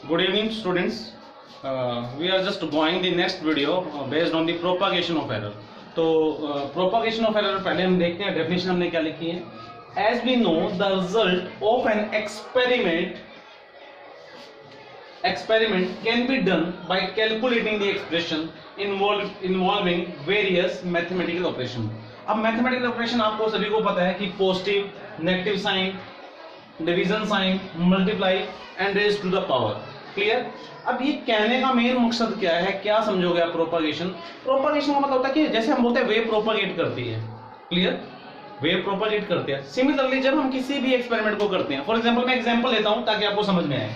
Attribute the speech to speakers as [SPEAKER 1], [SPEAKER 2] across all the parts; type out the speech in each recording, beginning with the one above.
[SPEAKER 1] Good evening, students. We are just going the next video based on the propagation of error. तो propagation of error पहले हम देखते हैं definition हमने क्या लिखी है. As we know, the result of an experiment can be done by calculating the expression involving various mathematical operation. अब mathematical operation आपको सभी को पता है कि positive, negative sign, division sign, multiply and raise to the power. Clear. अब ये कहने का मेन मकसद क्या है, क्या समझोगे आप प्रोपागेशन. प्रोपागेशन का मतलब होता है कि जैसे हम बोलते हैं वेव प्रोपागेट करती है. क्लियर. वेव प्रोपागेट करते हैं. सिमिलरली जब हम किसी भी एक्सपेरिमेंट को करते हैं, फॉर एग्जांपल मैं एग्जांपल लेता हूं ताकि आपको समझ में आए.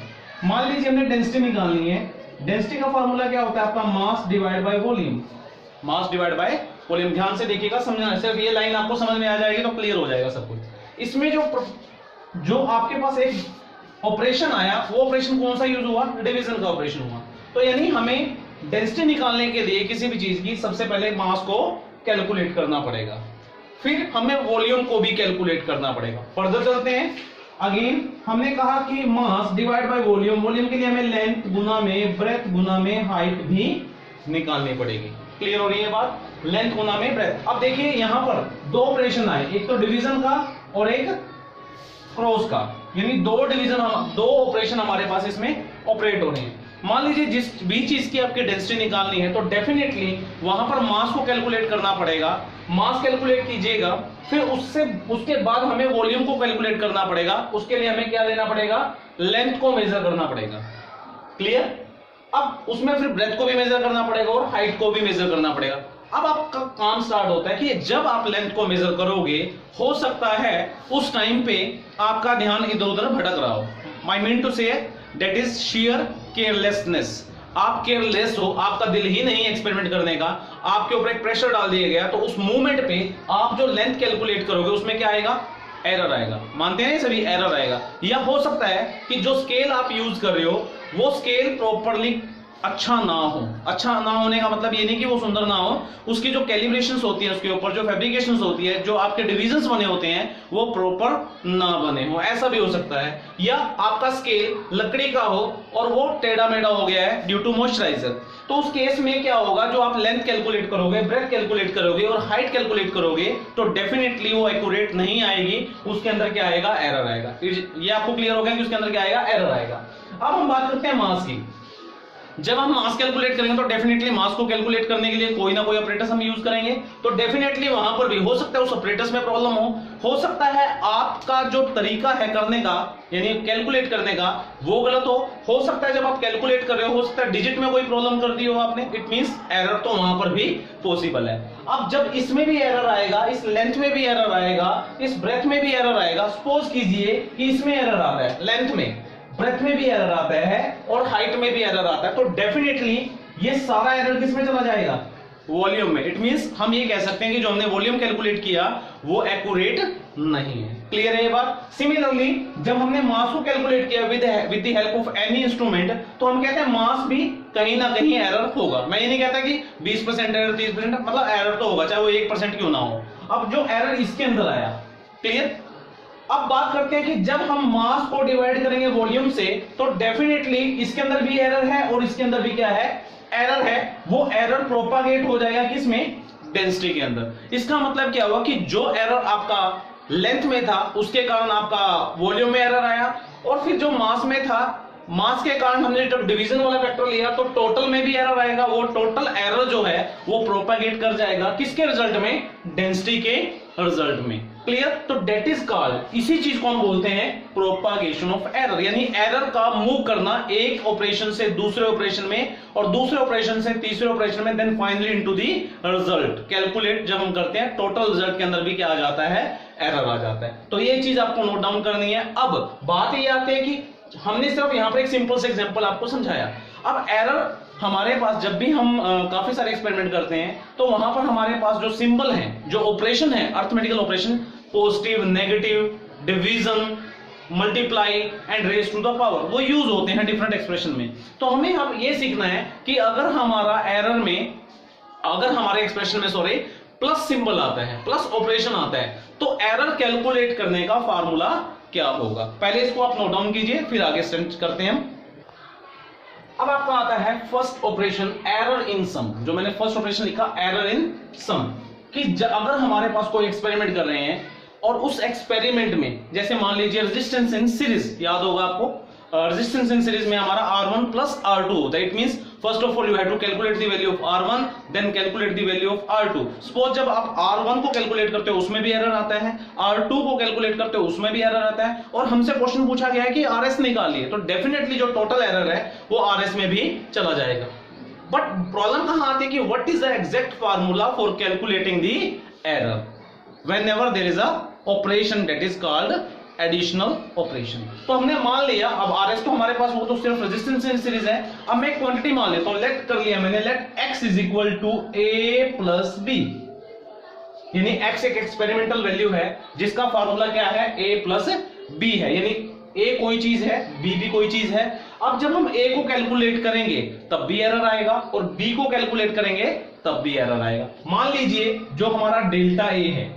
[SPEAKER 1] मान लीजिए हमने डेंसिटी निकालनी है. डेंसिटी का फार्मूला क्या होता है आपका, mass divide by volume. Mass divide by volume. ध्यान से देखिएगा, समझना. सिर्फ ये लाइन आपको समझ में आ जाएगी तो क्लियर हो जाएगा सब कुछ. इसमें जो आपके पास एक ऑपरेशन आया, वो ऑपरेशन कौन सा यूज हुआ, डिवीजन का ऑपरेशन हुआ. तो यानी हमें डेंसिटी निकालने के लिए किसी भी चीज की सबसे पहले मास को कैलकुलेट करना पड़ेगा, फिर हमें वॉल्यूम को भी कैलकुलेट करना पड़ेगा. फर्दर चलते हैं. अगेन हमने कहा कि mass divide by volume. Volume के लिए हमें लेंथ गुना में ब्रेथ गुना में हाइट भी निकालनी पड़ेगी. क्लियर हो रही है बात. लेंथ गुना में ब्रेथ. अब देखिए यहां पर दो ऑपरेशन आए, एक तो डिवीजन का और एक क्रॉस का. यानी दो ऑपरेशन हमारे पास इसमें ऑपरेट हो रहे हैं. मान लीजिए जिस भी चीज की आपकी डेंसिटी निकालनी है तो डेफिनेटली वहां पर मास को कैलकुलेट करना पड़ेगा. मास कैलकुलेट कीजिएगा, फिर उसके बाद हमें वॉल्यूम को कैलकुलेट करना पड़ेगा. उसके लिए हमें क्या लेना पड़ेगा, लेंथ को मेजर करना पड़ेगा. क्लियर. अब उसमें फिर ब्रेथ को भी मेजर करना पड़ेगा और हाइट को भी मेजर करना पड़ेगा. अब आपका काम स्टार्ट होता है कि जब आप लेंथ को मेजर करोगे, हो सकता है उस टाइम पे आपका ध्यान इधर उधर भटक रहा हो. My mean to say that is sheer carelessness. आप केयरलेस हो, आपका दिल ही नहीं एक्सपेरिमेंट करने का, आपके ऊपर एक प्रेशर डाल दिया गया, तो उस मूवमेंट पे आप जो लेंथ कैलकुलेट करोगे उसमें क्या आएगा, एरर आएगा. मानते हैं सभी, एरर आएगा. या हो सकता है कि जो स्केल आप यूज कर रहे हो वो स्केल प्रॉपरली अच्छा ना हो. अच्छा ना होने का मतलब ये नहीं कि वो सुंदर ना हो, उसकी जो कैलिब्रेशंस होती है, उसके ऊपर जो फैब्रिकेशंस होती है, जो आपके डिवीजन्स बने होते हैं वो प्रॉपर ना बने हो, ऐसा भी हो सकता है. या आपका स्केल लकड़ी का हो और वो टेढ़ा मेढ़ा हो गया है ड्यू टू मॉइस्चराइजर. तो उस केस में क्या होगा, जो आप लेंथ कैलकुलेट करोगे, ब्रेथ कैलकुलेट करोगे और हाइट कैलकुलेट करोगे तो डेफिनेटली वो एक्यूरेट नहीं आएगी. उसके अंदर क्या आएगा, एरर आएगा. ये आपको क्लियर हो गया कि उसके अंदर क्या आएगा, एरर आएगा. अब हम बात करते हैं मास की. जब हम मास कैलकुलेट करेंगे तो डेफिनेटली मास को कैलकुलेट करने के लिए कोई ना कोई ऑपरेटर्स हम यूज करेंगे. तो डेफिनेटली वहां पर भी हो सकता है उस ऑपरेटर्स में प्रॉब्लम हो सकता है आपका जो तरीका है करने का, यानी कैलकुलेट करने का, वो गलत हो सकता है जब आप कैलकुलेट कर रहे हो सकता है डिजिट में कोई प्रॉब्लम कर दी हो आपने. इट मींस एरर तो वहां पर भी पॉसिबल है. अब जब इसमें भी एरर आएगा, इस लेंथ में भी एरर आएगा, इस ब्रेथ में भी एरर आएगा. सपोज कीजिए कि इसमें एरर आ रहा है, लेंथ में, ब्रेथ में भी एरर आता है और हाइट में भी एरर आता है, तो डेफिनेटली ये सारा एरर किस में चला जाएगा, वॉल्यूम में. इट मींस हम ये कह सकते हैं कि जो हमने वॉल्यूम कैलकुलेट किया वो एक्यूरेट नहीं है. क्लियर है ये बात. सिमिलरली जब हमने मास को कैलकुलेट किया with the help of any instrument, तो हम कहते हैं मास भी कहीं ना कहीं एरर होगा. मैं ये नहीं कहता कि 20% एरर, 30%, मतलब एरर तो होगा, चाहे वो 1% क्यों ना हो. अब जो एरर इसके अंदर आया, क्लियर. अब बात करते हैं कि जब हम मास को डिवाइड करेंगे वॉल्यूम से तो डेफिनेटली इसके अंदर भी एरर है और इसके अंदर भी क्या है, एरर है. वो एरर प्रोपागेट हो जाएगा किसमें, डेंसिटी के अंदर. इसका मतलब क्या हुआ कि जो एरर आपका लेंथ में था उसके कारण आपका वॉल्यूम में एरर आया, और फिर जो मास में था, मास के कारण हमने जब डिवीजन वाला फैक्टर लिया तो टोटल में भी एरर आएगा. वो टोटल एरर जो है वो प्रोपागेट कर जाएगा किसके रिजल्ट में, डेंसिटी के रिजल्ट में. क्लियर. तो दैट इज कॉल्ड, इसी चीज को हम बोलते हैं प्रोपागेशन ऑफ एरर. यानी एरर का मूव करना एक ऑपरेशन से दूसरे ऑपरेशन में और दूसरे ऑपरेशन से तीसरे ऑपरेशन में, then finally into the result. Calculate जब हम करते हैं टोटल रिजल्ट के अंदर भी क्या आ जाता है, एरर आ जाता है. तो ये चीज आपको नोट डाउन करनी है. अब बात ये आती है कि हमने सिर्फ यहां पर एक सिंपल से एग्जांपल आपको समझाया. अब एरर हमारे पास जब भी हम काफी सारे एक्सपेरिमेंट करते हैं तो वहां पर हमारे पास जो सिंबल है, जो ऑपरेशन है, arithmetical operation, positive, negative, division, multiply and raise to the power, वो यूज होते हैं डिफरेंट एक्सप्रेशन में. तो हमें अब ये सीखना है कि अगर हमारा एरर में, अगर हमारे एक्सप्रेशन में सॉरी प्लस सिंबल आता है, प्लस ऑपरेशन आता है, तो एरर कैलकुलेट करने का फार्मूला क्या होगा. पहले इसको आप नोट डाउन कीजिए, फिर आगे स्टार्ट करते हैं हम. अब आपका आता है फर्स्ट ऑपरेशन एरर इन सम, जो मैंने फर्स्ट ऑपरेशन लिखा एरर इन सम, कि अगर हमारे पास कोई एक्सपेरिमेंट कर रहे हैं और उस एक्सपेरिमेंट में जैसे मान लीजिए रेजिस्टेंस इन सीरीज, याद होगा आपको रेजिस्टेंस इन सीरीज में हमारा R1 प्लस R2 होता है। It means first of all you have to calculate the value of R1 then calculate the value of R2। Suppose जब आप R1 को कैलकुलेट करते हो उसमें भी एरर आता है, R2 को कैलकुलेट करते हो उसमें भी एरर आता है, और हमसे क्वेश्चन पूछा गया है कि RS निकालिए, तो डेफिनेटली जो टोटल एरर है वो RS में भी चला जाएगा। बट प्रॉब्लम कहां आती है कि what is the exact formula for calculating the error whenever there is a operation that is called additional operation. तो हमने मान लिया अब RS तो हमारे पास वो तो सिर्फ रेजिस्टेंस इन सीरीज है, अब मैं क्वांटिटी मान लेता हूं, लेट कर लिया मैंने, let x is equal to a plus b, यानी x एक एक्सपेरिमेंटल वैल्यू है जिसका फार्मूला क्या है a प्लस b है, यानी a कोई चीज है b भी कोई चीज है। अब जब हम a को कैलकुलेट करेंगे तब भी एरर आएगा और b को कैलकुलेट करेंगे तब भी एरर आएगा। मान लीजिए जो हमारा डेल्टा a है,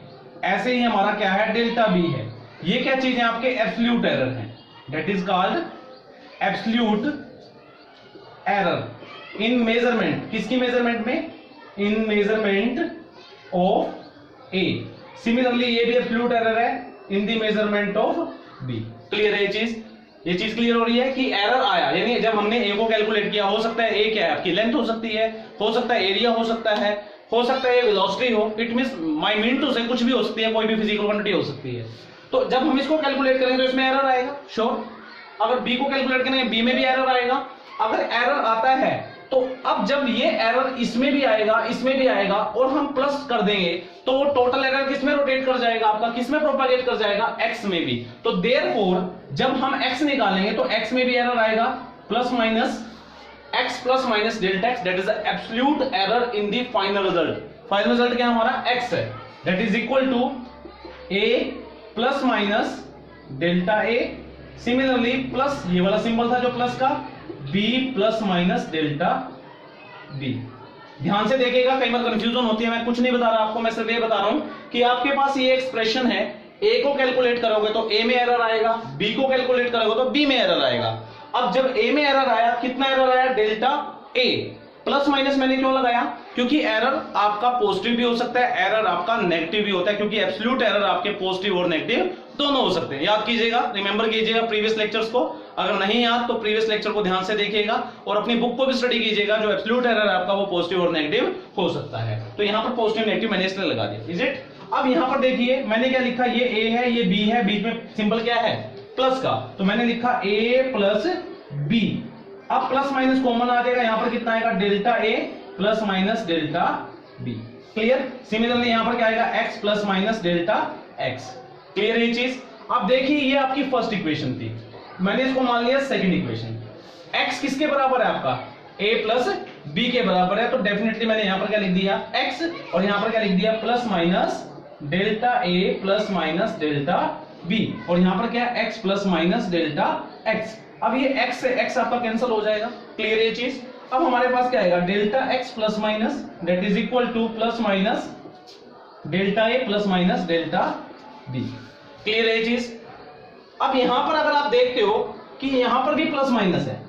[SPEAKER 1] ऐसे ही हमारा क्या है डेल्टा b है, ये क्या चीज है आपके एब्सोल्यूट एरर है, that is called absolute error in measurement. किसकी मेजरमेंट में? In measurement of a. Similarly ये भी एब्सोल्यूट एरर है in the measurement of b. Clear है ये चीज क्लियर हो रही है कि एरर आया, यानी जब हमने ए को कैलकुलेट किया, हो सकता है ए क्या है आपकी लेंथ हो सकती है, हो सकता है एरिया हो सकता है, हो सकता है वेलोसिटी हो, it means my mean to say कुछ भी हो सकती है, कोई भी फिजिकल क्वांटिटी हो सकती है। तो जब हम इसको कैलकुलेट करेंगे तो इसमें एरर आएगा श्योर। अगर बी को कैलकुलेट करेंगे बी में भी एरर आएगा। अगर एरर आता है तो अब जब ये एरर इसमें भी आएगा इसमें भी आएगा और हम प्लस कर देंगे तो वो टोटल एरर किसमें रोटेट कर जाएगा आपका, किसमें प्रोपागेट कर जाएगा, एक्स में भी। तो देयरफॉर जब हम एक्स निकालेंगे तो एक्स में भी एरर आएगा, plus minus x plus minus delta x, that is the absolute error in the final result. Final result क्या हमारा एक्स है, that is equal to a plus minus delta a. Similarly plus ये वाला symbol था जो plus का, b plus minus delta b। ध्यान से देखिएगा, कई बार कंफ्यूजन होती है, मैं कुछ नहीं बता रहा आपको, मैं सिर्फ ये बता रहा हूं कि आपके पास ये एक्सप्रेशन है, a को कैलकुलेट करोगे तो a में एरर आएगा, b को कैलकुलेट करोगे तो b में एरर आएगा। अब जब a में एरर आया, कितना एरर आया, डेल्टा a। प्लस माइनस मैंने क्यों लगाया, क्योंकि एरर आपका पॉजिटिव भी हो सकता है, एरर आपका नेगेटिव भी होता है, क्योंकि एब्सोल्यूट एरर आपके पॉजिटिव और नेगेटिव दोनों हो सकते हैं। याद कीजिएगा, रिमेंबर कीजिएगा प्रीवियस लेक्चर्स को, अगर नहीं याद तो प्रीवियस लेक्चर को ध्यान से देखिएगा और अपनी बुक को भी स्टडी कीजिएगा। जो एब्सोल्यूट एरर आपका वो पॉजिटिव और नेगेटिव हो सकता है। तो यहाँ पर पॉजिटिव नेगेटिव मैंने इसलिए लगा दिया, इज इट। अब यहाँ पर देखिए मैंने क्या लिखा, ये ए है ये बी है, बीच में सिंबल क्या है प्लस का, तो मैंने लिखा ए प्लस बी। अब प्लस माइनस कॉमन आ जाएगा, यहाँ पर कितना आएगा, डेल्टा ए plus minus delta B. Clear. Similarly यहाँ पर क्या आएगा, X plus minus delta X. Clear है ये चीज। अब देखिए ये आपकी फर्स्ट इक्वेशन थी, मैंने इसको मान लिया सेकंड इक्वेशन। x किसके बराबर है आपका, a प्लस b के बराबर है, तो डेफिनेटली मैंने यहाँ पर क्या लिख दिया x, और यहाँ पर क्या लिख दिया plus minus delta a plus minus delta b, और यहाँ पर क्या x plus minus delta x। अब ये x से x आपका कैंसिल हो जाएगा। क्लियर है ये चीज। अब हमारे पास क्या आएगा, delta x plus minus that is equal to plus minus delta a plus minus delta b। Clear है ये चीज। अब यहां पर अगर आप देखते हो कि यहां पर भी प्लस माइनस है,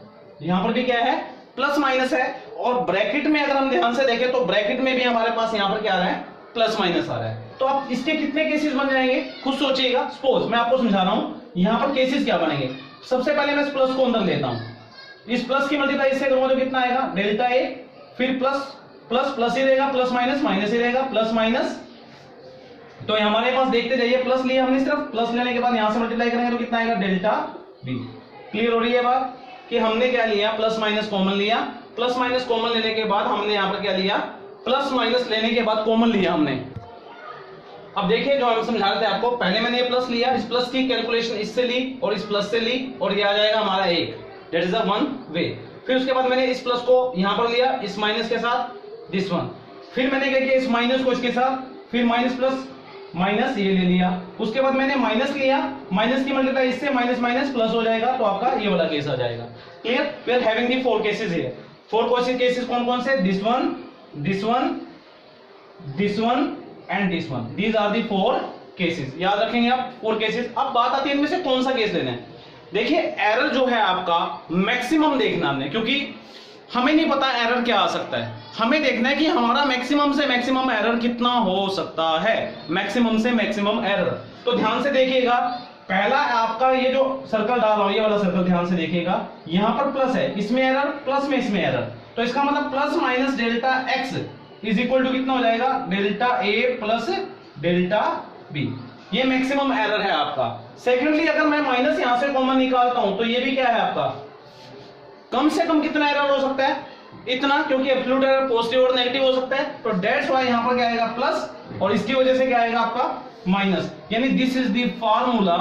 [SPEAKER 1] यहां पर भी क्या है प्लस माइनस है, और ब्रैकेट में अगर हम ध्यान से देखें तो ब्रैकेट में भी हमारे पास यहां पर क्या आ रहा है, प्लस माइनस आ रहा है। तो अब इसके कितने केसेस बन जाएंगे खुद सोचिएगा। सपोज मैं आपको समझा रहा हूं, यहां पर केसेस क्या बनेंगे। सबसे पहले मैं इस प्लस को अंदर लेता हूं, इस प्लस की मल्टीप्लाई इससे करूंगा तो कितना आएगा, डेल्टा ए, फिर प्लस प्लस प्लस ही रहेगा, प्लस माइनस माइनस ही रहेगा, प्लस माइनस। तो हमारे पास देखते जाइए, प्लस लिया हमने, सिर्फ प्लस लेने के बाद यहां से मल्टीप्लाई करेंगे तो कितना आएगा, डेल्टा बी। क्लियर हो रही है बात कि हमने क्या लिया, प्लस माइनस कॉमन लिया, प्लस माइनस कॉमन लेने के बाद हमने यहां पर क्या लिया, प्लस माइनस लेने के बाद कॉमन लिया हमने। अब देखिए जो हम समझा रहे थे आपको, पहले मैंने ये प्लस लिया, इस प्लस की कैलकुलेशन इससे ली और इस प्लस से ली, और ये आ जाएगा हमारा एक, that is a one way. फिर उसके बाद मैंने इस प्लस को यहां पर लिया इस माइनस के साथ, दिस वन। फिर मैंने क्या किया, इस माइनस को इसके साथ, फिर माइनस प्लस माइनस ये ले लिया। उसके बाद मैंने माइनस लिया, माइनस की मल्टीप्लाई इससे माइनस माइनस प्लस हो जाएगा, तो आपका ये वाला केस आ जाएगा। Clear. We are having the four cases here. Four cases कौन कौन से, this one, this one, this one and this one. These are the four cases. याद रखेंगे आप फोर केसेस। अब बात आती है इनमें से कौन सा केस लेना है। देखिए एरर जो है आपका मैक्सिमम देखना हमने, क्योंकि हमें नहीं पता एरर क्या आ सकता है, हमें देखना है कि हमारा मैक्सिमम से मैक्सिमम एरर कितना हो सकता है, मैक्सिमम से मैक्सिमम एरर। तो ध्यान से देखिएगा, पहला आपका ये जो सर्कल डाल रहा हूं, ये वाला सर्कल ध्यान से देखिएगा, यहां पर प्लस है, इसमें एरर, प्लस में इसमें एरर, तो इसका मतलब plus minus delta x is equal to कितना हो जाएगा, डेल्टा ए प्लस डेल्टा बी। ये मैक्सिमम एरर है आपका। सेकेंडली अगर मैं माइनस यहां से कॉमन निकालता हूं तो ये भी क्या है आपका, कम से कम कितना एरर हो सकता है, इतना, क्योंकि एब्सोल्यूट एरर पॉजिटिव और नेगेटिव हो सकता है, तो दैट्स व्हाई यहां पर क्या आएगा प्लस, और इसकी वजह से क्या आएगा आपका माइनस। यानी this is the formula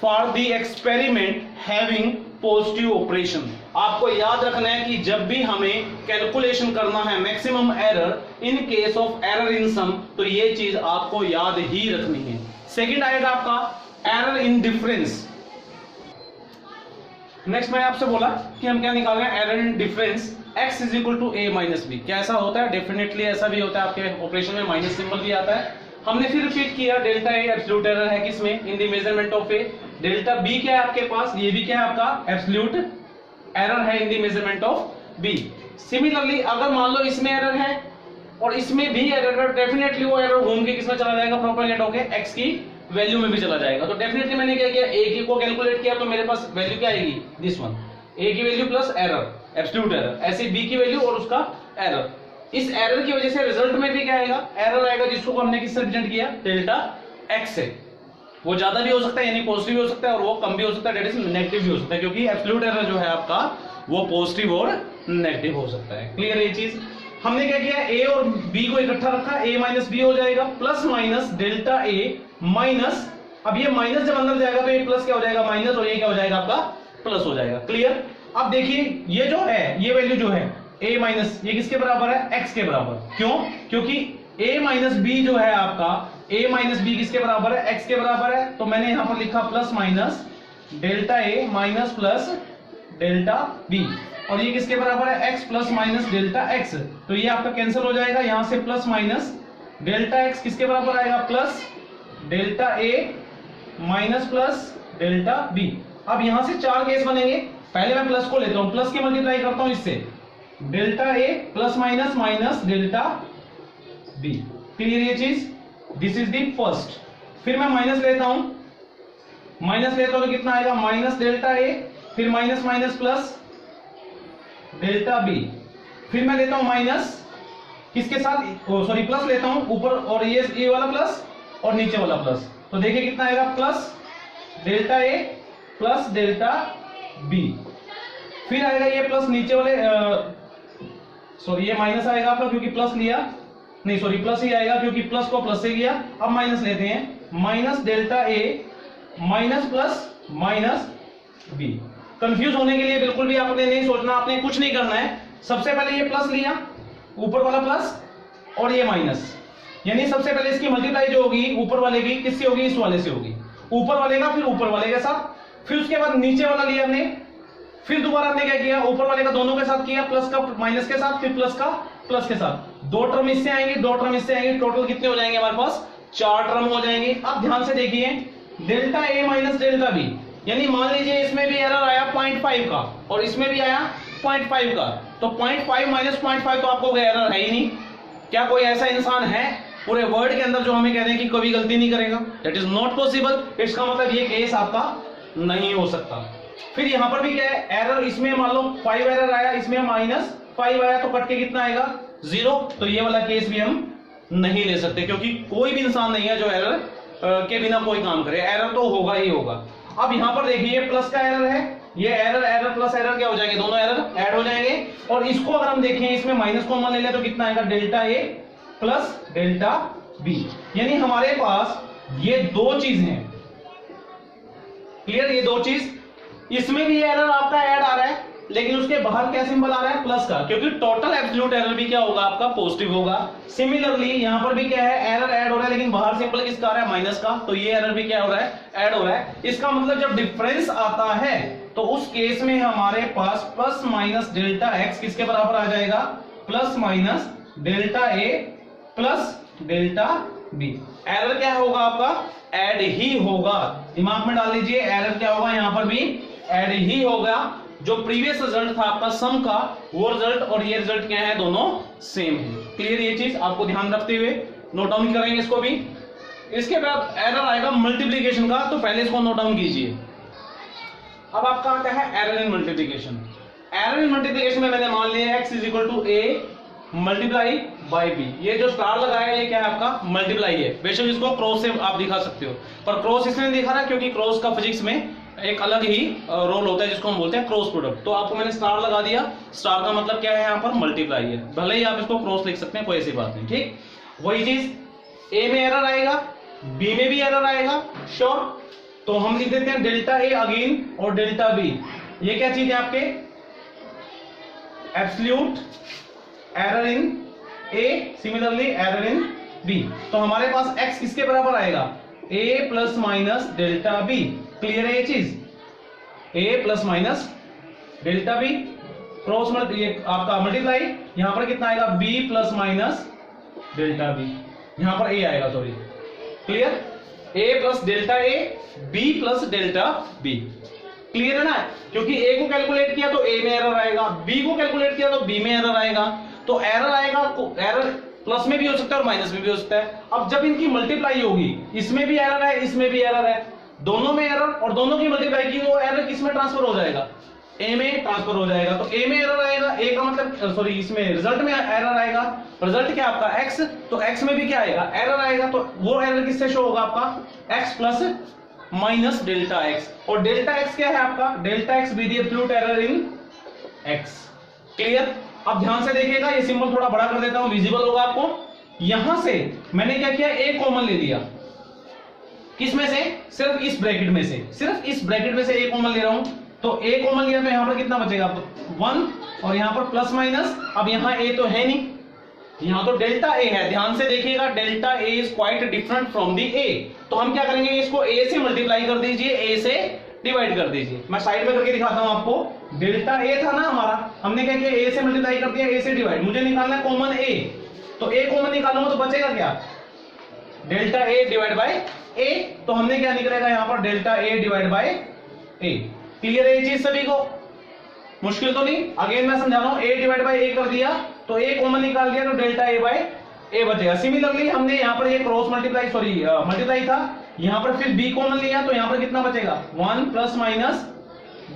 [SPEAKER 1] for the experiment having positive operation. आपको याद रखना है कि जब भी हमें कैलकुलेशन करना है maximum error in case of error in sum, तो ये चीज आपको याद ही रखनी है। सेकंड आएगा आपका एरर इन डिफरेंस। नेक्स्ट मैं आपसे बोला कि हम क्या निकाल रहे हैं, error in difference x is equal to a minus b. क्या ऐसा होता है? डेफिनेटली ऐसा भी होता है, आपके ऑपरेशन में माइनस सिंबल भी आता है। हमने फिर रिपीट किया, डेल्टा a एब्सोल्यूट एरर है किसमें, इन the measurement of a। Delta b क्या है आपके पास, ये भी क्या है आपका एब्सोल्यूट एरर है in the measurement of b। Similarly अगर मान लो इसमें एरर है और इसमें भी एरर है, डेफिनेटली वो एरर घूम के किसमें चला जाएगा, प्रोपेगेट होके x की वैल्यू में भी चला जाएगा। तो डेफिनेटली मैंने क्या किया, a की को कैलकुलेट किया, तो मेरे पास वैल्यू क्या आएगी, दिस वन, a की value plus error, absolute error, ऐसे b की वैल्यू और उसका एरर। इस एरर की वजह से रिजल्ट में भी क्या आएगा, एरर आएगा, जिसको हमने किससे रिप्रेजेंट किया, डेल्टा x से। वो ज्यादा भी हो सकता है यानी पॉजिटिव भी हो सकता है, और वो कम भी हो सकता है दैट इज नेगेटिव भी हो सकता है, क्योंकि एब्सोल्यूट एरर जो है आपका वो पॉजिटिव और नेगेटिव हो सकता है। क्लियर है ये चीज? हमने क्या किया, a और b को इकट्ठा रखा, a माइनस b हो जाएगा, plus minus delta a minus, अब ये माइनस जब अंदर जाएगा तो ये प्लस क्या हो जाएगा, माइनस, और ये क्या हो जाएगा आपका प्लस हो जाएगा। क्लियर? अब देखिए ये जो है, ये वैल्यू जो है a माइनस, ये किसके बराबर है, x के बराबर। क्यों? क्योंकि a माइनस b जो है आपका, a माइनस b किसके बराबर है, x के बराबर है। तो मैंने यहां पर लिखा plus minus delta a minus plus delta b, और ये किसके बराबर है, x plus minus delta x। तो ये आपका कैंसिल हो जाएगा, यहां से प्लस माइनस डेल्टा x किसके बराबर आएगा, plus delta a minus plus delta b। अब यहां से चार केस बनेंगे, पहले मैं प्लस को लेता हूं, प्लस की मल्टीप्लाई करता हूं इससे, delta a plus minus minus delta b। Clear ये चीज? This is the first. फिर मैं माइनस लेता हूं, माइनस लेता हूं तो कितना आएगा, माइनस डेल्टा a, फिर minus minus plus delta b, फिर मैं लेता हूं माइनस किसके साथ, सॉरी प्लस लेता हूं ऊपर, और ये वाला प्लस और नीचे वाला प्लस, तो देखिए कितना आएगा, plus delta a plus delta b, फिर आएगा ये प्लस नीचे वाले, सॉरी ये माइनस आएगा आपका क्योंकि प्लस लिया, नहीं सॉरी प्लस ही आएगा क्योंकि प्लस को प्लस से किया। अब माइनस लेते हैं, minus delta a minus plus minus b। Confuse होने के लिए बिल्कुल भी आपने नहीं सोचना, आपने कुछ नहीं करना है। सबसे पहले ये प्लस लिया, ऊपर वाला प्लस और ये माइनस, यानी सबसे पहले इसकी मल्टीप्लाई जो होगी ऊपर वाले की किससे होगी, इस वाले से होगी, ऊपर वाले का फिर ऊपर वाले के साथ, फिर उसके बाद नीचे वाला लिया हमने, फिर दोबारा हमने क्या किया, ऊपर वाले का दोनों के साथ किया, प्लस का माइनस के साथ, फिर प्लस का प्लस के साथ, दो टर्म इससे आएंगे, दो टर्म इससे आएंगे, टोटल कितने हो जाएंगे हमारे पास, चार टर्म हो जाएंगे। अब ध्यान से देखिए, delta a minus delta b, यानी मान लीजिए इसमें भी एरर आया 0.5 का और इसमें भी आया 0.5 का, तो 0.5 माइनस 0.5 तो आपको एरर है ही नहीं। क्या कोई ऐसा इंसान है पूरे वर्ल्ड के अंदर जो हमें कह रहे हैं कि कभी गलती नहीं करेगा? That is not possible. इसका मतलब ये केस आपका नहीं हो सकता। फिर यहां पर भी क्या है, एरर इसमें मान लो 5 एरर आया, इसमें माइनस 5 आया, तो कट के कितना आएगा, 0। तो ये वाला केस भी हम नहीं ले सकते, क्योंकि कोई भी इंसान नहीं है जो एरर के बिना कोई काम करे, एरर तो होगा ही होगा। अब यहां पर देखिए प्लस का एरर है, ये एरर प्लस एरर क्या हो जाएंगे, दोनों एरर ऐड हो जाएंगे। और इसको अगर हम देखें, इसमें माइनस कॉमन ले ले तो कितना आएगा, delta a plus delta b, यानी हमारे पास ये दो चीज हैं। क्लियर? ये दो चीज, इसमें भी एरर आपका ऐड आ रहा है, लेकिन उसके बाहर क्या सिंबल आ रहा है, प्लस का, क्योंकि टोटल एब्सोल्यूट एरर भी क्या होगा आपका, पॉजिटिव होगा। सिमिलरली यहां पर भी क्या है, एरर ऐड हो रहा है, लेकिन बाहर सिंबल किसका आ रहा है, माइनस का, तो ये एरर भी क्या हो रहा है, ऐड हो रहा है। इसका मतलब जब डिफरेंस आता है तो उस केस में हमारे पास प्लस माइनस डेल्टा x किसके बराबर आ जाएगा, plus minus delta a plus delta b। Error क्या होगा आपका, ऐड ही होगा। दिमाग में डाल लीजिए, एरर क्या होगा यहाँ पर भी ऐड ही होगा। जो प्रीवियस रिजल्ट था आपका सम का, वो रिजल्ट और ये रिजल्ट क्या है, दोनों सेम है। क्लियर? ये चीज आपको ध्यान रखते हुए नोट डाउन करेंगे इसको भी। इसके बाद एरर आएगा मल्टीप्लीकेशन का, तो पहले इसको नोट डाउन कीजिए। अब आपका आता है error in multiplication. Error in multiplication में मैंने मान लिया x is equal to a multiply by b. ये जो स्टार लगाया है ये क्या है आपका मल्टीप्लाई है। बेशक इसको क्रॉस से आप दिखा सकते हो, पर क्रॉस इसलिए नहीं दिखा रहा क्योंकि क्रॉस का फिजिक्स में एक अलग ही रोल होता है जिसको हम बोलते हैं क्रॉस प्रोडक्ट। तो आपको मैंने स्टार लगा दिया, स्टार का मतलब क्या है यहाँ पर मल्टीप्लाई है। भले ही आप इसको क्रॉस लिख सकते हैं, कोई ऐसी बात नहीं। ठीक, वही चीज ए में एरर आएगा, बी में भी एरर आएगा, श्योर। तो हम लिख देते हैं डेल्टा ए अगेन और डेल्टा बी। ये क्या चीज है आपके absolute error in A, similarly error in B. तो हमारे पास x किसके बराबर आएगा, a plus minus delta B. Clear है ये चीज, a plus minus delta B cross ये आपका मल्टीप्लाई, यहां पर कितना आएगा b plus minus delta B, यहां पर a आएगा, sorry. Clear? a plus delta a, b plus delta b। Clear है ना? क्योंकि a को कैलकुलेट किया तो a में एरर आएगा, b को कैलकुलेट किया तो b में एरर आएगा। तो एरर आएगा, एरर प्लस में भी हो सकता है और माइनस में भी हो सकता है। अब जब इनकी मल्टीप्लाई होगी, इसमें भी एरर है, इसमें भी एरर है, दोनों में एरर, और दोनों की मल्टीप्लाई की, वो एरर किस में ट्रांसफर हो जाएगा, ए में ट्रांसफर हो जाएगा। तो ए में एरर आएगा, ए का मतलब सॉरी इसमें रिजल्ट में एरर आएगा। रिजल्ट क्या आपका एक्स, तो एक्स में भी क्या आएगा, एरर आएगा। तो वो एरर किससे शो होगा आपका, x plus minus delta x. और डेल्टा एक्स क्या है आपका, delta x be the absolute error in x. Clear? अब ध्यान से देखिएगा, ये सिंबल थोड़ा बड़ा कर देता हूं, विजिबल होगा आपको। यहां से मैंने क्या किया, ए कॉमन ले लिया, किसमें से, सिर्फ इस ब्रैकेट में से, सिर्फ इस ब्रैकेट में से ए कॉमन ले रहा हूं। तो ए कॉमन लिया तो यहां पर कितना बचेगा, 1, और यहां पर प्लस माइनस। अब यहां ए तो है नहीं, यहां तो डेल्टा ए है। ध्यान से देखिएगा, delta A is quite different from the A. तो हम क्या करेंगे, इसको ए से मल्टीप्लाई कर दीजिए, ए से डिवाइड कर दीजिए। मैं साइड में करके दिखाता हूं आपको। डेल्टा ए था ना हमारा, हमने क्या किया, ए से मल्टीप्लाई कर दिया, ए से डिवाइड। मुझे निकालना है कॉमन ए, तो ए कॉमन निकालूंगा तो बचेगा क्या, डेल्टा ए डिवाइड बाय ए। तो हमने क्या निकलेगा यहां पर, delta A divide by A. Clear है ये चीज सभी को, मुश्किल तो नहीं। अगेन मैं समझा रहा हूं, ए डिवाइड बाय ए कर दिया तो ए कॉमन निकाल दिया, तो डेल्टा ए बाय ए बचेगा। सिमिलरली हमने यहाँ पर ये क्रॉस मल्टीप्लाई सॉरी मल्टीप्लाई था, यहाँ पर फिर b कॉमन लिया तो यहाँ पर कितना बचेगा, 1 plus minus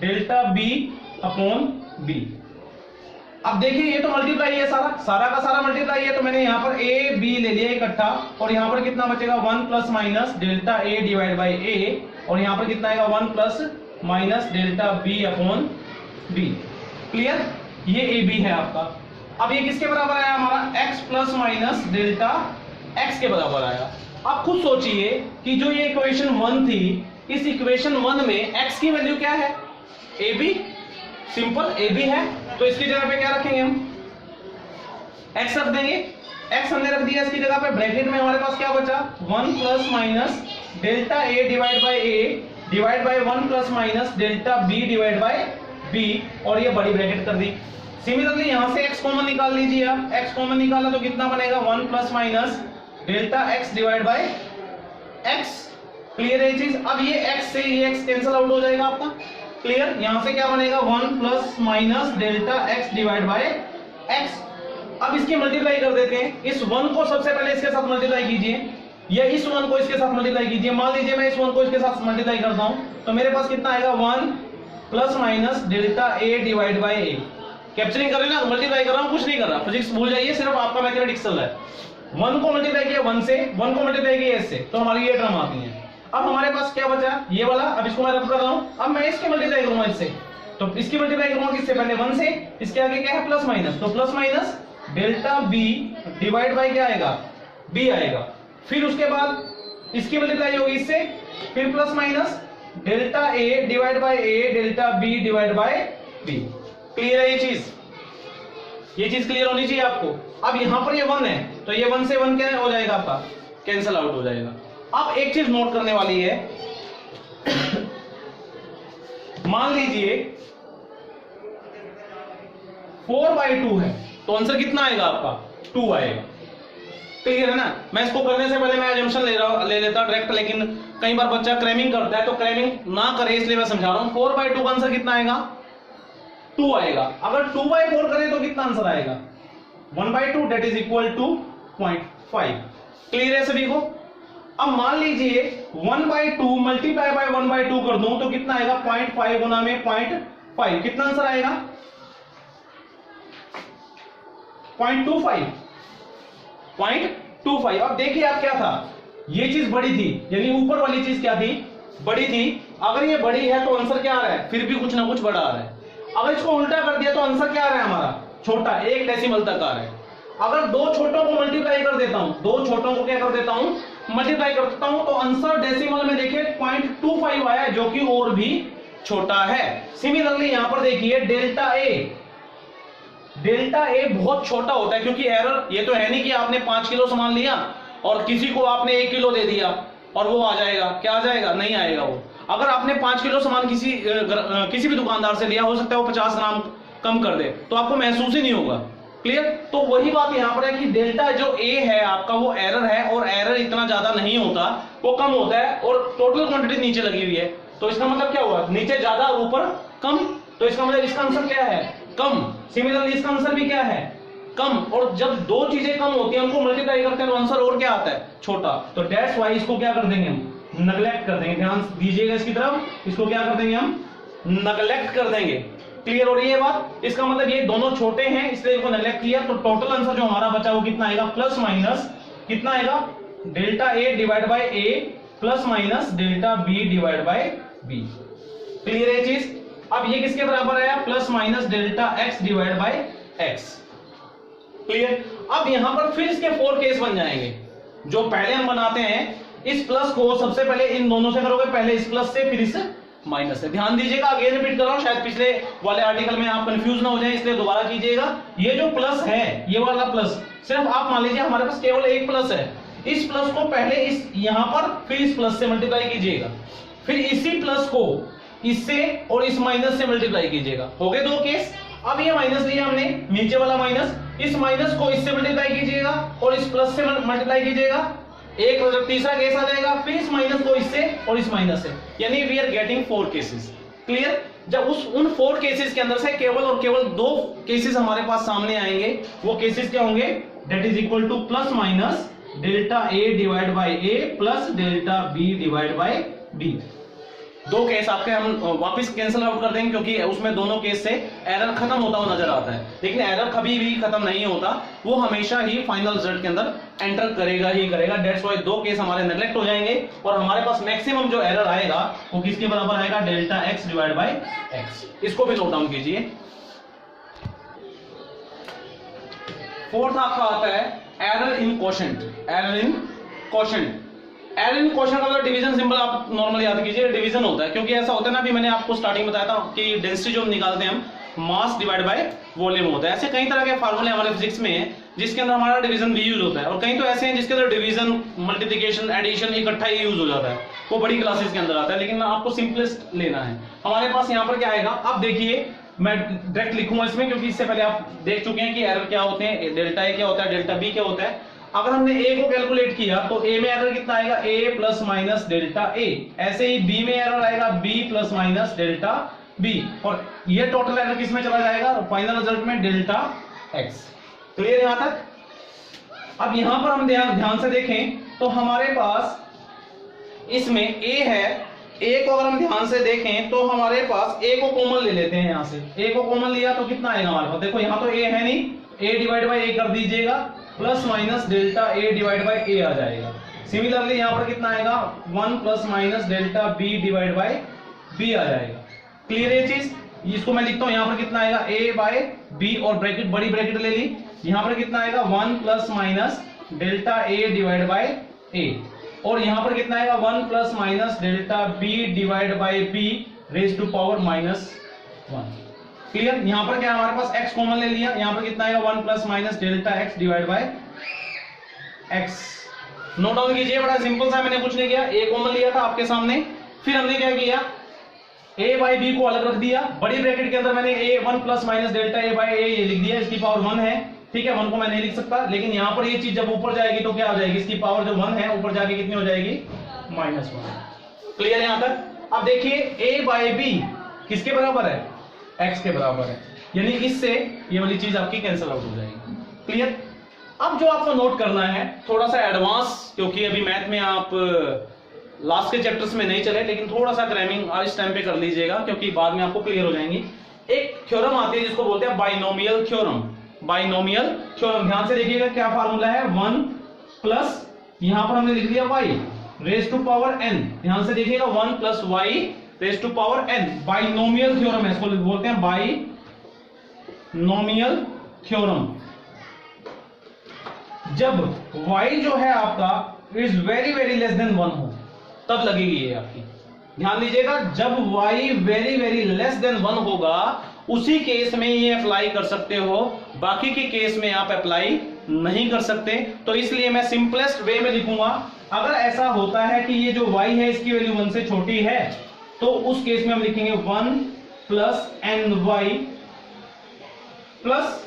[SPEAKER 1] delta b upon b। अब देखिए ये तो मल्टीप्लाई है, सारा का सारा मल्टीप्लाई है। तो मैंने यहाँ पर a b ले लिया इकट्ठा, और यहाँ पर कितना बचेगा, 1 plus minus delta a divide by a, और यहाँ पर कितना आएगा, 1 plus minus delta b upon b। Clear? ये a b है आपका। अब ये किसके बराबर आया हमारा, x plus minus delta x के बराबर आया। अब खुद सोचिए कि जो ये इक्वेशन 1 थी, इस इक्वेशन 1 में x की वैल्यू क्या है, ab, सिंपल ab है। तो इसकी जगह पे क्या रखेंगे हम, x रख देंगे। x हमने रख दिया, इसकी जगह पे ब्रैकेट में हमारे पास क्या बचा, 1 plus minus delta a divide by a divide by 1 plus minus delta b divide by b, और ये बड़ी ब्रैकेट कर दी। सिमिलरली यहां से x कॉमन निकाल लीजिए आप, x कॉमन निकाला तो कितना बनेगा, 1 plus minus delta x divide by x। Clear है ये चीज? अब ये x से ये x कैंसिल आउट हो जाएगा आपका। क्लियर? यहां से क्या बनेगा, 1 plus minus delta x divide by x। अब इसकी मल्टीप्लाई कर देते हैं। इस 1 को सबसे पहले इसके साथ मल्टीप्लाई कीजिए, या इस 1 को इसके साथ मल्टीप्लाई कीजिए। मान लीजिए मैं इस 1 को इसके साथ मल्टीप्लाई करता हूं, तो मेरे पास कितना आएगा, 1 plus minus delta a divide by a। Capturing कर रहे ना, मल्टीप्लाई कर रहा हूं, कुछ नहीं कर रहा, फिजिक्स भूल जाइए, सिर्फ आपका मैथमेटिक्स चल रहा है। 1 को मल्टीप्लाई किया 1 से, 1 को मल्टीप्लाई किया s से, तो हमारी ये टर्म आती है। अब हमारे पास क्या बचा, ये वाला। अब इसको मैं रब कर रहा हूं, अब मैं इसके मल्टीप्लाई करूंगा इससे, तो इसकी मल्टीप्लाई करूंगा किससे, पहले 1 से, इसके आगे क्या है, प्लस माइनस, तो plus minus delta b divide by क्या आएगा, b आएगा। फिर उसके बाद इसकी मल्टीप्लाई होगी इससे, फिर plus minus delta a divide by a delta b divide by b। Clear है ये चीज? ये चीज क्लियर होनी चाहिए आपको। अब यहां पर ये 1 है, तो ये 1 से 1 क्या हो जाएगा आपका, कैंसिल आउट हो जाएगा। अब एक चीज नोट करने वाली है, मान लीजिए 4/2 है, तो आंसर कितना आएगा आपका, 2 आएगा। क्लियर है ना। मैं इसको करने से पहले मैं अजम्पशन ले लेता डायरेक्ट, लेकिन कई बार बच्चा क्रैमिंग करता है, तो क्रैमिंग ना करे इसलिए मैं समझा रहा हूं। 4/2 का आंसर कितना आएगा? 2 आएगा। अगर 2/4 करें तो कितना आंसर आएगा? 1/2 that is equal to 0.5। Clear है सभी को? अब मान लीजिए 1/2 मल्टीप्लाई बाय 1/2 कर दूं तो कितना आएगा? 0.5 गुना में 0.5, कितना आंसर आएगा? 0.25। 0.25। अब देखिए आप क्या था, ये चीज बड़ी थी, यानी ऊपर वाली चीज क्या थी? बड़ी थी। अगर ये बड़ी है तो आंसर क्या आ रहा है? फिर भी कुछ ना कुछ बड़ा आ रहा है। अगर इसको उल्टा कर दिया तो आंसर क्या आ रहा है हमारा? छोटा, 1 डेसिमल तक आ रहा है। अगर दो छोटों को मल्टीप्लाई कर देता हूं, दो छोटों को क्या कर देता हूं? मल्टीप्लाई कर देता हूं, तो आंसर डेसिमल में देखिए 0.25 आया, जो कि और भी छोटा है। सिमिलरली यहां पर देखिए डेल्टा ए, डेल्टा ए बहुत छोटा होता है, क्योंकि एरर ये तो है नहीं कि आपने 5 किलो सामान लिया और किसी को आपने 1 किलो दे दिया और वो आ जाएगा। क्या आ जाएगा? नहीं आएगा वो। अगर आपने 5 किलो सामान किसी भी दुकानदार से लिया, हो सकता है वो 50 ग्राम कम कर दे, तो आपको महसूस ही नहीं होगा। क्लियर? तो वही बात यहां पर है कि डेल्टा जो ए है आपका वो एरर है, और एरर इतना ज्यादा नहीं होता, वो कम होता है, और टोटल क्वांटिटी नीचे लगी हुई है। तो इसका मतलब क्या हुआ? नीचे ज्यादा और ऊपर कम। तो इसका मतलब इसका आंसर क्या है? कम। सिमिलरली इसका आंसर भी क्या है? कम। और जब दो चीजें कम होती हैं उनको मल्टीप्लाई करते हैं तो आंसर और क्या आता है? छोटा। तो दैट्स व्हाई इसको क्या कर देंगे हम? नेगलेक्ट कर देंगे। ध्यान दीजिएगा इसकी तरफ, इसको क्या कर देंगे हम? नेगलेक्ट कर देंगे। क्लियर हो रही है बात? इसका मतलब ये दोनों छोटे हैं इसलिए इनको नेगलेक्ट किया। तो टोटल आंसर जो हमारा बचा वो कितना आएगा? प्लस माइनस कितना आएगा? Delta A divide by A plus minus delta B divide by B. Clear है चीज? अब ये किसके बराबर आया? Plus minus delta X divide by X. Clear? अब यहां पर फिर इसके 4 केस बन जाएंगे। जो पहले हम बनाते हैं, इस प्लस को सबसे पहले इन दोनों से करोगे, पहले इस प्लस से फिर इस माइनस से। ध्यान दीजिएगा, अगेन रिपीट कर रहा हूं, शायद पिछले वाले आर्टिकल में आप कंफ्यूज ना हो जाए, इसलिए दोबारा कीजिएगा। ये जो प्लस है, ये वाला प्लस, सिर्फ आप मान लीजिए हमारे पास केवल एक प्लस है। इस प्लस को पहले इस यहां पर फिर इस प्लस से मल्टीप्लाई कीजिएगा, फिर इसी प्लस को इससे और इस माइनस से मल्टीप्लाई कीजिएगा। हो गए 2 केस। अब ये माइनस लिया हमने, नीचे वाला माइनस, इस माइनस को इससे मल्टीप्लाई कीजिएगा और इस प्लस से मल्टीप्लाई कीजिएगा। एक तीसरा केस आ जाएगा, फिर इस माइनस को इससे और इस माइनस से, यानी we are getting 4 cases. Clear? जब उन 4 केसेस के अंदर से केवल और केवल 2 केसेस हमारे पास सामने आएंगे, वो केसेस क्या होंगे? That is equal to plus minus delta A divide by A plus delta B divide by B. 2 case आपके हम वापस कैंसिल आउट कर देंगे, क्योंकि उसमें दोनों केस से एरर खत्म होता हुआ नजर आता है। लेकिन एरर कभी भी खत्म नहीं होता, वो हमेशा ही फाइनल रिजल्ट के अंदर एंटर करेगा ही करेगा। दैट्स व्हाई 2 केस हमारे नेगलेक्ट हो जाएंगे और हमारे पास मैक्सिमम जो एरर आएगा वो किसके बराबर आएगा? Delta X divide by x. इसको भी नोट डाउन कीजिए। 4th आपका आता है error in quotient. Error in quotient, error in quotient का मतलब डिवीजन सिंबल आप नॉर्मली याद कीजिए, डिवीजन होता है। क्योंकि ऐसा होता है ना, अभी मैंने आपको स्टार्टिंग बताया था कि डेंसिटी जो हम निकालते हैं हम मास डिवाइड बाय वॉल्यूम होता है। ऐसे कई तरह के फार्मूले हमारे फिजिक्स में हैं जिसके अंदर हमारा डिवीजन भी यूज होता है, और कई तो ऐसे हैं जिसके अंदर डिवीजन, मल्टीप्लिकेशन, एडिशन इकट्ठा ही यूज हो जाता है, वो बड़ी क्लासेस के अंदर आता है। लेकिन आपको सिंपलेस्ट लेना है। हमारे पास यहाँ पर क्या आएगा? अब देखिए, मैं डायरेक्ट लिखूंगा इसमें, क्योंकि इससे पहले आप देख चुके हैं कि एरर क्या होते हैं, डेल्टा ए क्या होता है, डेल्टा बी क्या होता है। अगर हमने ए को कैलकुलेट किया तो ए में एरर कितना आएगा? A plus minus delta A. ऐसे ही बी में एरर आएगा B plus minus delta B, और ये टोटल एरर किस में चला जाएगा? फाइनल रिजल्ट में डेल्टा एक्स। क्लियर यहां तक? अब यहां पर हम ध्यान से देखें तो हमारे पास इसमें ए है, ए को अगर हम ध्यान से देखें तो हमारे पास ए को कॉमन ले लेते हैं। यहां से ए को कॉमन लिया तो कितना आएगा हमारे पास? देखो यहां तो ए है नहीं, ए डिवाइड बाय ए कर दीजिएगा, plus minus delta A divide by A आ जाएगा। सिमिलरली यहां पर कितना आएगा? 1 plus minus delta B divide by B आ जाएगा। क्लियर है चीज? इसको मैं लिखता हूं, यहां पर कितना आएगा? ए बाय बी, और ब्रैकेट, बड़ी ब्रैकेट ले ली, यहां पर कितना आएगा? 1 plus minus delta A divide by A, और यहां पर कितना आएगा? 1 plus minus delta B divide by B raise to power -1। Clear? यहां पर क्या हमारे पास x कॉमन ले लिया, यहां पर कितना आएगा? 1 plus minus delta x divide by x। Note down कीजिए, बड़ा सिंपल सा, मैंने कुछ नहीं किया, a कॉमन लिया था आपके सामने, फिर हमने क्या किया? a बाय b को अलग रख दिया, बड़ी ब्रैकेट के अंदर मैंने a 1 plus minus delta a by a ये लिख दिया, इसकी पावर 1 है, ठीक है, 1 को मैं नहीं लिख सकता, लेकिन यहां पर ये चीज जब ऊपर जाएगी तो क्या हो जाएगी, इसकी पावर जो 1 है ऊपर जाके कितनी हो जाएगी, -1। क्लियर यहां तक। अब देखिए a बाई बी किसके बराबर है, x के बराबर है, यानी इससे ये वाली चीज आपकी कैंसिल आउट हो जाएगी। क्लियर। अब जो आपको नोट करना है थोड़ा सा एडवांस, क्योंकि अभी मैथ में आप लास्ट के चैप्टर्स में नहीं चले, लेकिन थोड़ा सा क्रैमिंग आज टाइम पे कर लीजिएगा, क्योंकि बाद में आपको क्लियर हो जाएंगी। एक थ्योरम आती है जिसको बोलते हैं बाइनोमियल थ्योरम। बाइनोमियल थ्योरम, ध्यान से देखिएगा क्या फार्मूला है, 1 प्लस यहां पर हमने लिख दिया y raise to power n, ध्यान से देखिएगा 1 plus y raise to power n, binomial theorem है, इसको बोलते हैं बाइनोमियल थ्योरम। जब y जो है आपका is very very less than 1 हो तब लगेगी ये आपकी, ध्यान दीजिएगा, जब y very very less than 1 होगा उसी केस में ये अप्लाई कर सकते हो, बाकी के केस में आप अप्लाई नहीं कर सकते। तो इसलिए मैं सिंपलेस्ट वे में लिखूंगा, अगर ऐसा होता है कि ये जो y है इसकी वैल्यू 1 से छोटी है तो उस केस में हम लिखेंगे 1 plus N Y plus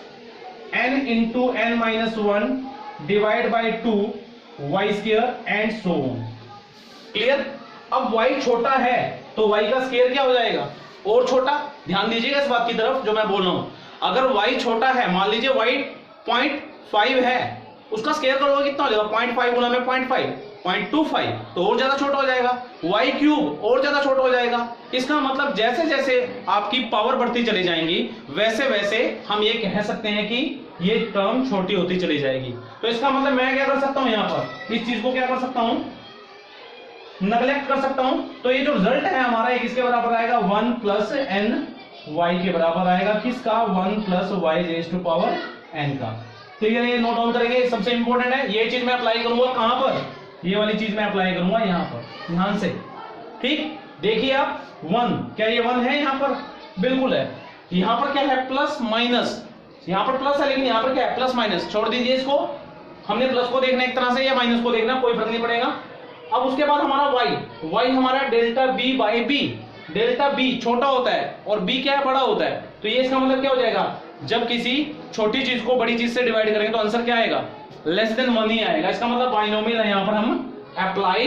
[SPEAKER 1] n into n minus 1 divide by 2 Y square and so on. Clear. अब y छोटा है तो y का स्क्वायर क्या हो जाएगा, और छोटा। ध्यान दीजिएगा इस बात की तरफ जो मैं बोल रहा हूं, अगर y छोटा है, मान लीजिए y 0.5 है, उसका स्क्वायर करोगे कितना हो जाएगा, 0.5 गुना में 0.5 0.25, तो और ज्यादा छोटा हो जाएगा, y क्यूब और ज्यादा छोटा हो जाएगा। इसका मतलब जैसे जैसे आपकी पावर बढ़ती चली जाएंगी वैसे वैसे हम ये कह सकते हैं कि ये टर्म छोटी होती चली जाएगी। तो इसका मतलब मैं क्या कर सकता हूं, यहां पर इस चीज को क्या कर सकता हूं, नेगलेक्ट कर सकता हूं। तो ये जो रिजल्ट है हमारा ये किसके बराबर आएगा, 1 प्लस एन वाई के बराबर आएगा, किसका, 1 plus Y raise to power N का। क्लियर, ये नोट डाउन करेंगे, सबसे इंपॉर्टेंट है। ये चीज मैं अप्लाई करूंगा कहां पर, ये वाली चीज मैं अप्लाई करूंगा यहां पर, ध्यान से। ठीक, देखिए आप 1, क्या ये 1 है यहां पर, बिल्कुल है। यहां पर क्या है, प्लस माइनस, यहां पर प्लस है लेकिन यहां पर क्या है, प्लस माइनस, छोड़ दीजिए इसको, हमने प्लस को देखना एक तरह से या माइनस को देखना, कोई फर्क नहीं पड़ेगा। अब उसके बाद हमारा y हमारा delta b by B, delta b छोटा होता है और b क्या है, बड़ा होता है। तो ये इसका मतलब क्या हो जाएगा, जब किसी छोटी चीज को बड़ी चीज से डिवाइड करेंगे तो आंसर क्या आएगा, लेस देन 1 ही आएगा। इसका मतलब बाइनोमियल है, यहां पर हम अप्लाई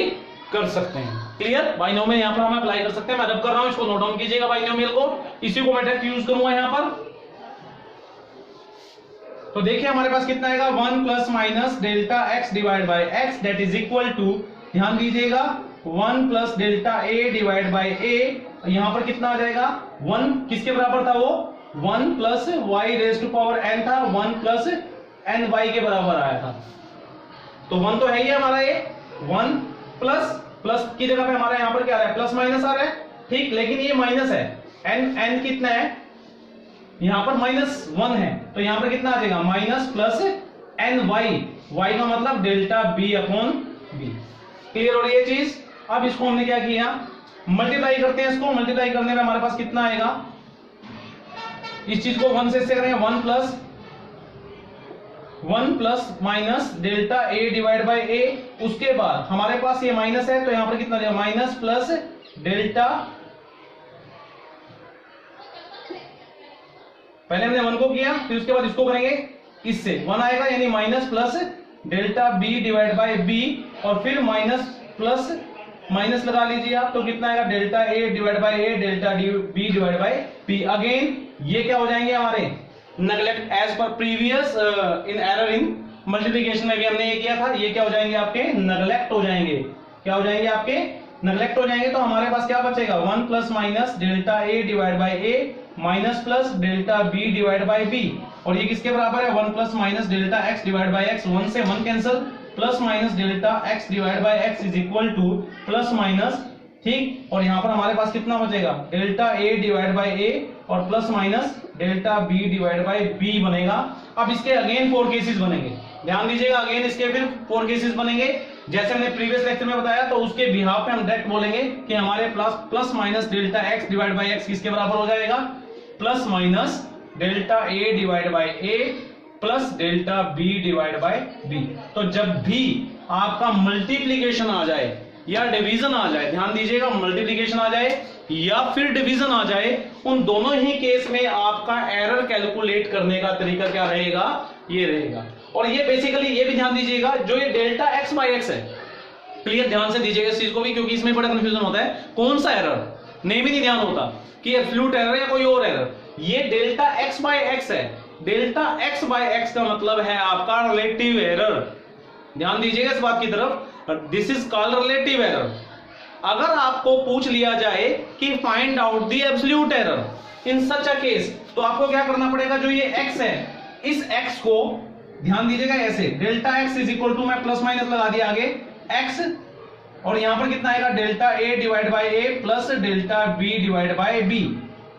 [SPEAKER 1] कर सकते हैं। क्लियर, बाइनोमियल यहां पर हम अप्लाई कर सकते हैं। मैं रब कर रहा हूं, इसको नोट डाउन कीजिएगा बाइनोमियल को, इसी को मैं डायरेक्ट यूज करूंगा यहां पर। तो देखिए हमारे पास कितना आएगा, 1 plus minus delta x divide by x that is equal to, ध्यान दीजिएगा, 1 plus delta a divide by a, यहां पर कितना आ जाएगा, 1 किसके बराबर था वो, 1 plus y raise to power n था, 1 प्लस एन वाई के बराबर आया था। तो 1 तो है ही हमारा ये, 1 प्लस प्लस की जगह पे हमारा यहां पर क्या आ रहा है, प्लस माइनस आ रहा है। ठीक, लेकिन ये माइनस है, n कितना है, यहां पर -1 है, तो यहां पर कितना आ जाएगा, माइनस प्लस एन वाई का मतलब delta B upon B. Clear हो रही है चीज। अब इसको हमने क्या किया, मल्टीप्लाई करते हैं, इसको मल्टीप्लाई करने में हमारे पास कितना आएगा, इस चीज को 1 से इससे करेंगे, 1 plus minus delta a divide by a, उसके बाद हमारे पास ये माइनस है तो यहां पर कितना जाएगा, माइनस प्लस डेल्टा, पहले हमने 1 को किया फिर उसके बाद इसको करेंगे, इससे 1 आएगा, यानी minus plus delta b divide by b, और फिर माइनस प्लस माइनस लगा लीजिए आप, तो कितना आएगा, delta a divide by a delta b divide by b। Again ये क्या हो जाएंगे हमारे, नेगलेक्ट एज पर previous in error in multiplication में भी हमने ये किया था, ये क्या हो जाएंगे आपके, नेगलेक्ट हो जाएंगे, क्या हो जाएंगे आपके, नेगलेक्ट हो जाएंगे। तो हमारे पास क्या बचेगा, 1 plus minus delta a divide by a minus plus delta b divide by b, और ये किसके बराबर है, 1 plus minus delta x divide by x, 1 से 1 cancel, plus minus delta x divide by x is equal to plus minus, ठीक, और यहां पर हमारे पास कितना बचेगा, delta a divide by a और plus minus delta b divide by b बनेगा। अब इसके अगेन 4 केसेस बनेंगे, ध्यान दीजिएगा, अगेन इसके फिर 4 केसेस बनेंगे। जैसे हमने प्रीवियस लेक्चर में बताया, तो उसके बिहाफ पे हम डायरेक्ट बोलेंगे कि हमारे plus minus delta x divide by x किसके बराबर हो जाएगा, plus minus delta a divide by a plus delta b divide by b। तो जब भी आपका मल्टीप्लीकेशन आ जाए या डिवीजन आ जाए, ध्यान दीजिएगा, मल्टीप्लिकेशन आ जाए या फिर डिवीजन आ जाए, उन दोनों ही केस में आपका एरर कैलकुलेट करने का तरीका क्या रहेगा, ये रहेगा। और ये बेसिकली ये भी ध्यान दीजिएगा, जो ये डेल्टा एक्स बाई एक्स है, क्लियर ध्यान से दीजिएगा इस चीज को भी, क्योंकि इसमें बड़ा कंफ्यूजन होता है, कौन सा एरर नेम ही नहीं ध्यान होता कि एब्सोल्यूट एरर या कोई और एरर। ये डेल्टा एक्स बाई एक्स है, डेल्टा एक्स बाई एक्स का मतलब है आपका रिलेटिव एरर, ध्यान दीजिएगा इस बात की तरफ, this is called relative error. अगर आपको पूछ लिया जाए कि find out the absolute error in such a case, तो आपको क्या करना पड़ेगा, जो ये x है, इस x को ध्यान दीजिएगा ऐसे, delta x is equal to, मैं प्लस माइनस लगा दिया आगे x, और यहां पर कितना आएगा, delta a divide by a plus delta b divide by b,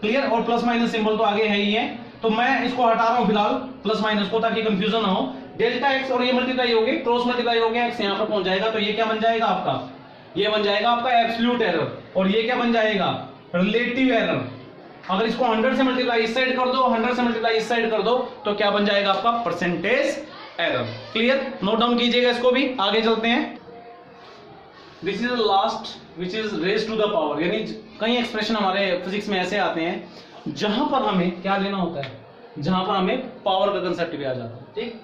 [SPEAKER 1] clear. और प्लस माइनस सिंबल तो आगे है ही है, तो मैं इसको हटा रहा हूं फिलहाल प्लस माइनस को, ताकि कंफ्यूजन ना हो। डेल्टा x और ये मल्टीप्लाई हो गए, क्रॉस मल्टीप्लाई हो गया, x यहां पर पहुंच जाएगा, तो ये क्या बन जाएगा आपका, ये बन जाएगा आपका एब्सोल्यूट एरर, और ये क्या बन जाएगा, रिलेटिव एरर। अगर इसको 100 से मल्टीप्लाई इस साइड कर दो, 100 से मल्टीप्लाई इस साइड कर दो, तो क्या बन जाएगा आपका, percentage error, clear. Note down कीजिएगा इसको भी, आगे चलते हैं। This is the last which is raise to the power, यानी कई एक्सप्रेशन हमारे फिजिक्स में ऐसे आते हैं जहां पर हमें क्या लेना होता है, जहां पर हमें पावर का कंसेप्ट भी आ जाता है, ठीक।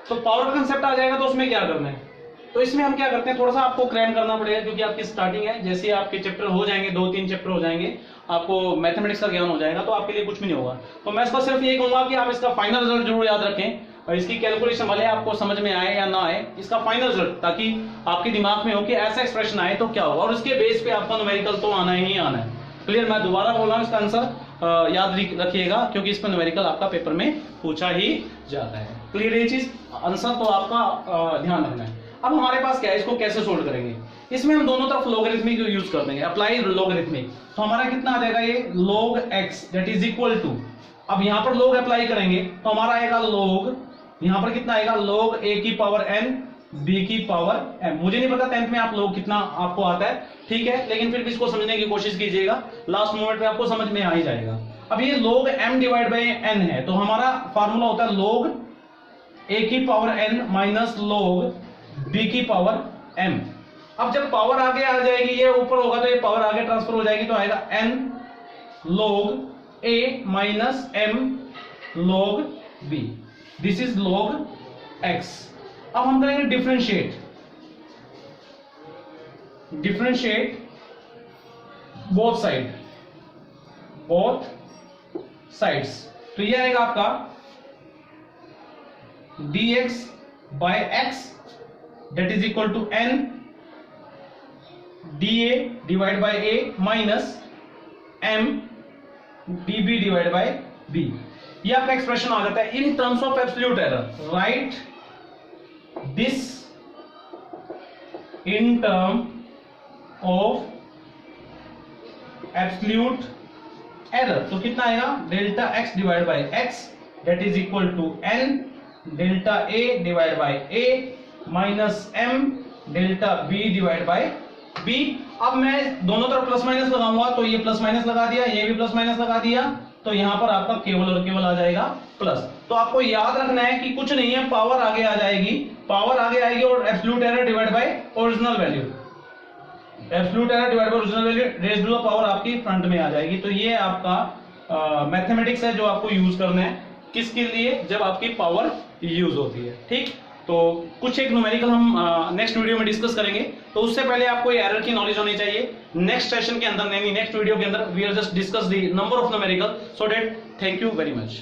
[SPEAKER 1] तो पावर का कंसेप्ट आ जाएगा तो उसमें क्या करना है, तो इसमें हम क्या करते हैं, थोड़ा सा आपको क्रैम करना पड़ेगा, क्योंकि आपकी स्टार्टिंग है, जैसे आपके चैप्टर हो जाएंगे, 2-3 चैप्टर हो जाएंगे, आपको मैथमेटिक्स का ज्ञान हो जाएगा, तो आपके लिए कुछ भी नहीं होगा। तो मैं इसको सिर्फ ये कहूंगा कि आप इसका फाइनल रिजल्ट जरूर याद रखें, और इसकी कैलकुलेशन भले आपको समझ में आए या ना आए, इसका फाइनल रिजल्ट, ताकि आपके दिमाग में हो कि ऐसा एक्सप्रेशन आए तो क्या होगा, और उसके बेस पे आपका न्यूमेरिकल तो आना ही आना है, क्लियर। मैं दोबारा बोल रहा हूँ, इसका आंसर याद रखिएगा, क्योंकि इस पर न्यूमेरिकल आपका पेपर में पूछा ही जाता है, क्लियर। ये चीज आंसर तो आपका ध्यान रखना है। अब हमारे पास क्या है, इसको कैसे सोल्व करेंगे, इसमें हम दोनों तरफ लॉगरिथमिक यूज कर देंगे, अप्लाई लॉगरिथमिक, तो हमारा कितना आ जाएगा, ये log x that is equal to, अब यहां पर log अप्लाई करेंगे तो हमारा आएगा log, यहां पर कितना आएगा, log a की पावर n b की पावर m। मुझे नहीं पता 10th में आप log कितना आपको आता है, ठीक है, लेकिन फिर भी इसको समझने की कोशिश कीजिएगा, लास्ट मोमेंट में आपको समझ में आ ही जाएगा। अब ये log m divide by n है, तो हमारा फार्मूला होता है log a की power n minus log b की पावर m। अब जब पावर आगे आ जाएगी, ये ऊपर होगा तो ये पावर आगे ट्रांसफर हो जाएगी, तो आएगा n log a minus m log b, this is log x। अब हम करेंगे डिफरेंशिएट, बोथ साइड्स, तो ये आएगा आपका dx by x that is equal to n dA divide by a minus m dB divide by b। ये आपका expression आ जाता है in terms of absolute error. Right this in term of absolute error, तो कितना आएगा, delta x divide by x that is equal to n delta a divide by a minus m delta b divide by b। अब मैं दोनों तरफ plus minus लगाऊंगा, तो ये प्लस माइनस लगा दिया, ये भी प्लस माइनस लगा दिया, तो यहां पर आपका केवल और केवल आ जाएगा प्लस। तो आपको याद रखना है कि कुछ नहीं है, पावर आगे आ जाएगी, पावर आगे आएगी और absolute error divide by original value, absolute error divide by original value raised to the power आपकी फ्रंट में आ जाएगी। तो ये आपका मैथमेटिक्स है जो आपको यूज करना है, किसके लिए, जब आपकी पावर यूज होती है, ठीक। तो कुछ एक न्यूमेरिकल हम नेक्स्ट वीडियो में डिस्कस करेंगे, तो उससे पहले आपको ये एरर की नॉलेज होनी चाहिए। नेक्स्ट सेशन के अंदर, यानी नेक्स्ट वीडियो के अंदर we are just discuss the number of numerical, so that thank you very much.